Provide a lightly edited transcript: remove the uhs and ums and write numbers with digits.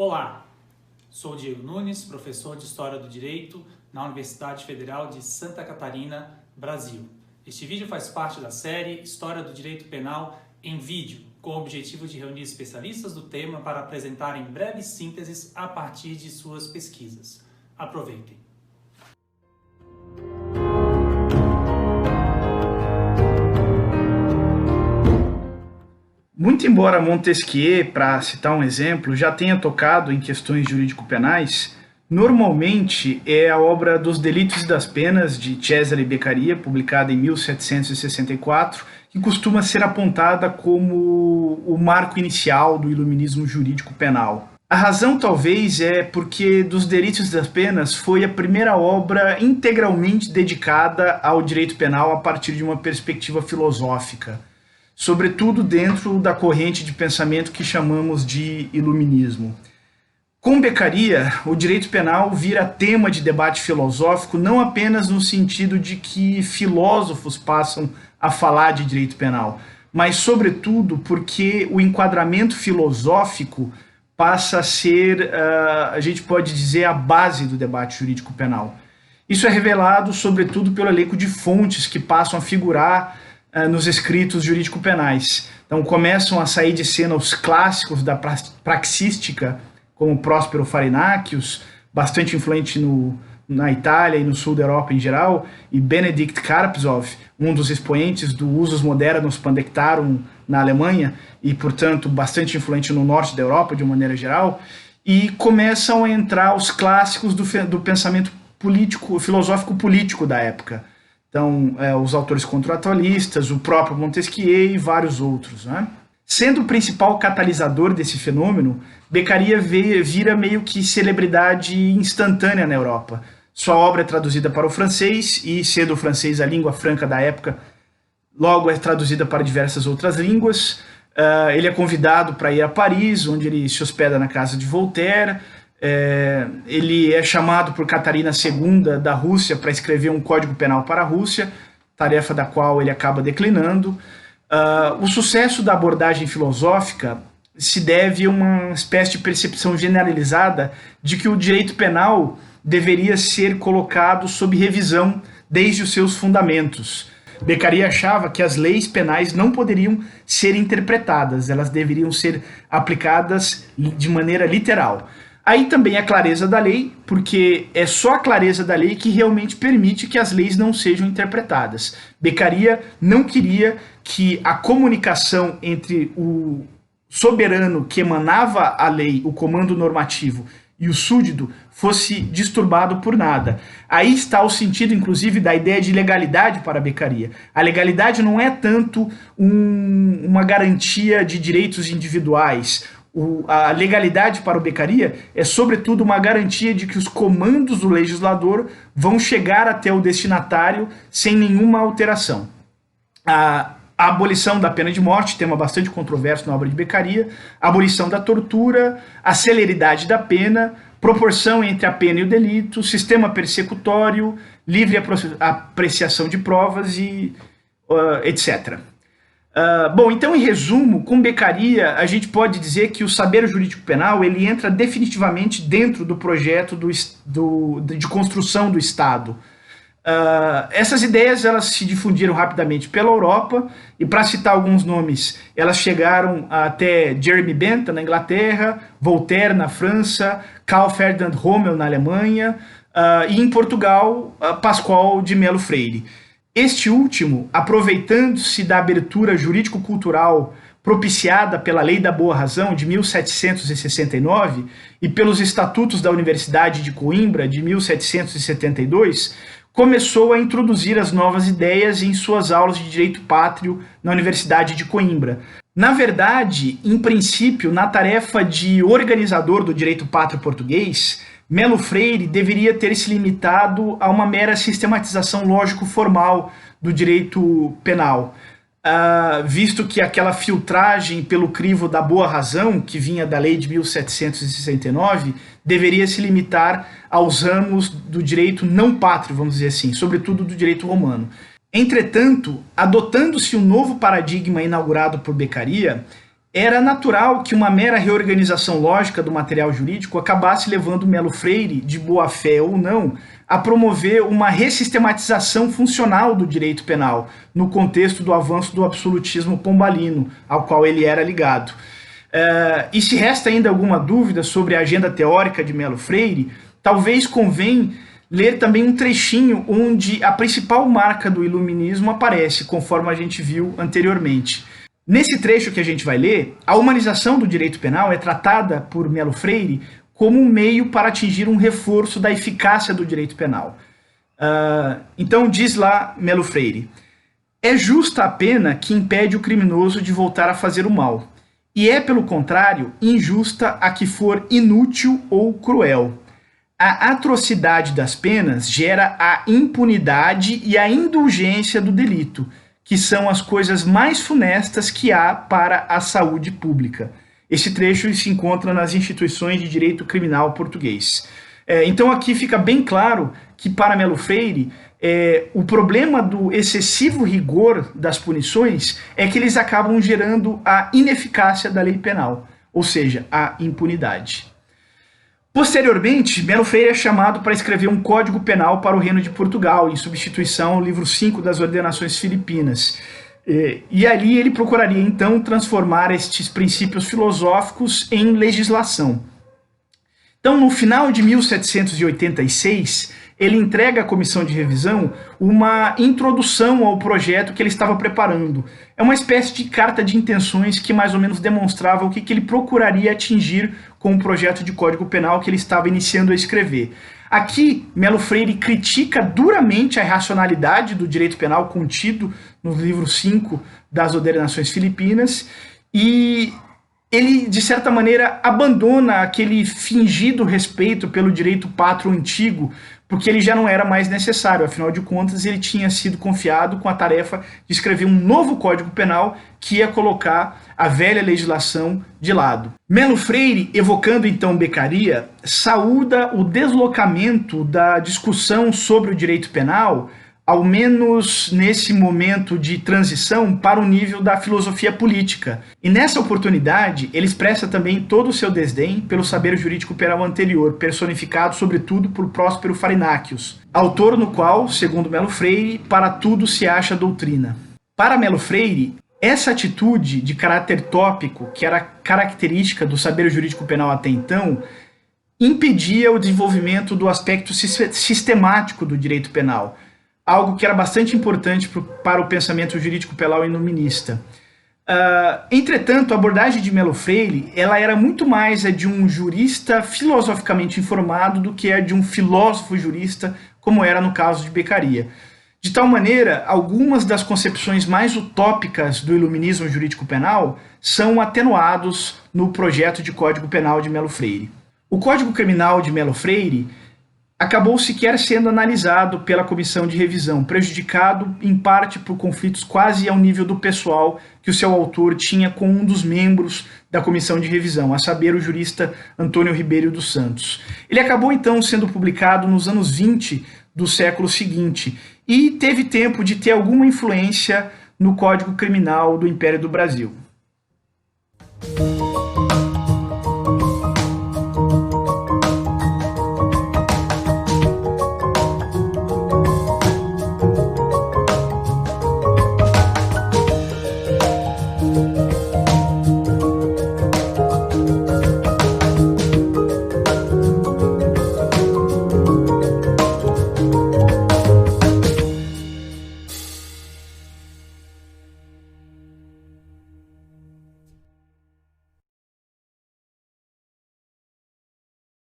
Olá, sou Diego Nunes, professor de História do Direito na Universidade Federal de Santa Catarina, Brasil. Este vídeo faz parte da série História do Direito Penal em Vídeo, com o objetivo de reunir especialistas do tema para apresentarem breves sínteses a partir de suas pesquisas. Aproveitem! Muito embora Montesquieu, para citar um exemplo, já tenha tocado em questões jurídico-penais, normalmente é a obra Dos Delitos e das Penas, de Cesare Beccaria, publicada em 1764, que costuma ser apontada como o marco inicial do iluminismo jurídico-penal. A razão, talvez, é porque Dos Delitos e das Penas foi a primeira obra integralmente dedicada ao direito penal a partir de uma perspectiva filosófica, sobretudo dentro da corrente de pensamento que chamamos de iluminismo. Com Beccaria, o direito penal vira tema de debate filosófico não apenas no sentido de que filósofos passam a falar de direito penal, mas sobretudo porque o enquadramento filosófico passa a ser, a gente pode dizer, a base do debate jurídico penal. Isso é revelado sobretudo pelo elenco de fontes que passam a figurar nos escritos jurídico-penais. Então começam a sair de cena os clássicos da praxística, como Próspero Farinaccius, bastante influente na Itália e no sul da Europa em geral, e Benedict Karpzov, um dos expoentes do usus modernos pandectarum na Alemanha, e portanto bastante influente no norte da Europa de uma maneira geral, e começam a entrar os clássicos do pensamento político, filosófico-político da época. Então, os autores contratualistas, o próprio Montesquieu e vários outros, né? Sendo o principal catalisador desse fenômeno, Beccaria vira meio que celebridade instantânea na Europa. Sua obra é traduzida para o francês e, sendo o francês a língua franca da época, logo é traduzida para diversas outras línguas. Ele é convidado para ir a Paris, onde ele se hospeda na casa de Voltaire. Ele é chamado por Catarina II da Rússia para escrever um código penal para a Rússia, tarefa da qual ele acaba declinando. O sucesso da abordagem filosófica se deve a uma espécie de percepção generalizada de que o direito penal deveria ser colocado sob revisão desde os seus fundamentos. Beccaria achava que as leis penais não poderiam ser interpretadas, elas deveriam ser aplicadas de maneira literal. Aí também a clareza da lei, porque é só a clareza da lei que realmente permite que as leis não sejam interpretadas. Beccaria não queria que a comunicação entre o soberano que emanava a lei, o comando normativo, e o súdito fosse disturbado por nada. Aí está o sentido, inclusive, da ideia de legalidade para Beccaria. A legalidade não é tanto uma garantia de direitos individuais. A legalidade para o Beccaria é, sobretudo, uma garantia de que os comandos do legislador vão chegar até o destinatário sem nenhuma alteração. A abolição da pena de morte, tema bastante controverso na obra de Beccaria, a abolição da tortura, a celeridade da pena, proporção entre a pena e o delito, sistema persecutório, livre apreciação de provas e etc. Bom, então, em resumo, com Beccaria, a gente pode dizer que o saber jurídico penal ele entra definitivamente dentro do projeto de construção do Estado. Essas ideias elas se difundiram rapidamente pela Europa, e para citar alguns nomes, elas chegaram até Jeremy Bentham na Inglaterra, Voltaire na França, Carl Ferdinand Rommel na Alemanha, e em Portugal, Pascoal de Melo Freire. Este último, aproveitando-se da abertura jurídico-cultural propiciada pela Lei da Boa Razão de 1769 e pelos Estatutos da Universidade de Coimbra de 1772, começou a introduzir as novas ideias em suas aulas de direito pátrio na Universidade de Coimbra. Na verdade, em princípio, na tarefa de organizador do direito pátrio português, Melo Freire deveria ter se limitado a uma mera sistematização lógico-formal do direito penal, visto que aquela filtragem pelo crivo da boa razão, que vinha da lei de 1769, deveria se limitar aos ramos do direito não pátrio, vamos dizer assim, sobretudo do direito romano. Entretanto, adotando-se um novo paradigma inaugurado por Beccaria, era natural que uma mera reorganização lógica do material jurídico acabasse levando Melo Freire, de boa fé ou não, a promover uma ressistematização funcional do direito penal, no contexto do avanço do absolutismo pombalino, ao qual ele era ligado. E se resta ainda alguma dúvida sobre a agenda teórica de Melo Freire, talvez convém ler também um trechinho onde a principal marca do iluminismo aparece, conforme a gente viu anteriormente. Nesse trecho que a gente vai ler, a humanização do direito penal é tratada por Melo Freire como um meio para atingir um reforço da eficácia do direito penal. Então diz lá Melo Freire: é justa a pena que impede o criminoso de voltar a fazer o mal, e é, pelo contrário, injusta a que for inútil ou cruel. A atrocidade das penas gera a impunidade e a indulgência do delito, que são as coisas mais funestas que há para a saúde pública. Esse trecho se encontra nas instituições de direito criminal português. Então aqui fica bem claro que para Melo Freire, o problema do excessivo rigor das punições é que eles acabam gerando a ineficácia da lei penal, ou seja, a impunidade. Posteriormente, Melo Freire é chamado para escrever um código penal para o Reino de Portugal, em substituição ao livro 5 das Ordenações Filipinas. E ali ele procuraria, então, transformar estes princípios filosóficos em legislação. Então, no final de 1786, ele entrega à comissão de revisão uma introdução ao projeto que ele estava preparando. É uma espécie de carta de intenções que mais ou menos demonstrava o que ele procuraria atingir com o projeto de Código Penal que ele estava iniciando a escrever. Aqui, Melo Freire critica duramente a irracionalidade do direito penal contido no livro 5 das Ordenações Filipinas e ele, de certa maneira, abandona aquele fingido respeito pelo direito pátrio antigo, porque ele já não era mais necessário, afinal de contas ele tinha sido confiado com a tarefa de escrever um novo Código Penal que ia colocar a velha legislação de lado. Melo Freire, evocando então Beccaria, saúda o deslocamento da discussão sobre o direito penal, ao menos nesse momento de transição, para o nível da filosofia política. E nessa oportunidade, ele expressa também todo o seu desdém pelo saber jurídico penal anterior, personificado sobretudo por Próspero Farinaccius, autor no qual, segundo Melo Freire, para tudo se acha doutrina. Para Melo Freire, essa atitude de caráter tópico, que era característica do saber jurídico penal até então, impedia o desenvolvimento do aspecto sistemático do direito penal, algo que era bastante importante para o pensamento jurídico penal iluminista. Entretanto, a abordagem de Melo Freire ela era muito mais a de um jurista filosoficamente informado do que a de um filósofo jurista, como era no caso de Beccaria. De tal maneira, algumas das concepções mais utópicas do iluminismo jurídico penal são atenuados no projeto de Código Penal de Melo Freire. O Código Criminal de Melo Freire acabou sequer sendo analisado pela comissão de revisão, prejudicado em parte por conflitos quase ao nível do pessoal que o seu autor tinha com um dos membros da comissão de revisão, a saber, o jurista Antônio Ribeiro dos Santos. Ele acabou então sendo publicado nos anos 20 do século seguinte e teve tempo de ter alguma influência no Código Criminal do Império do Brasil.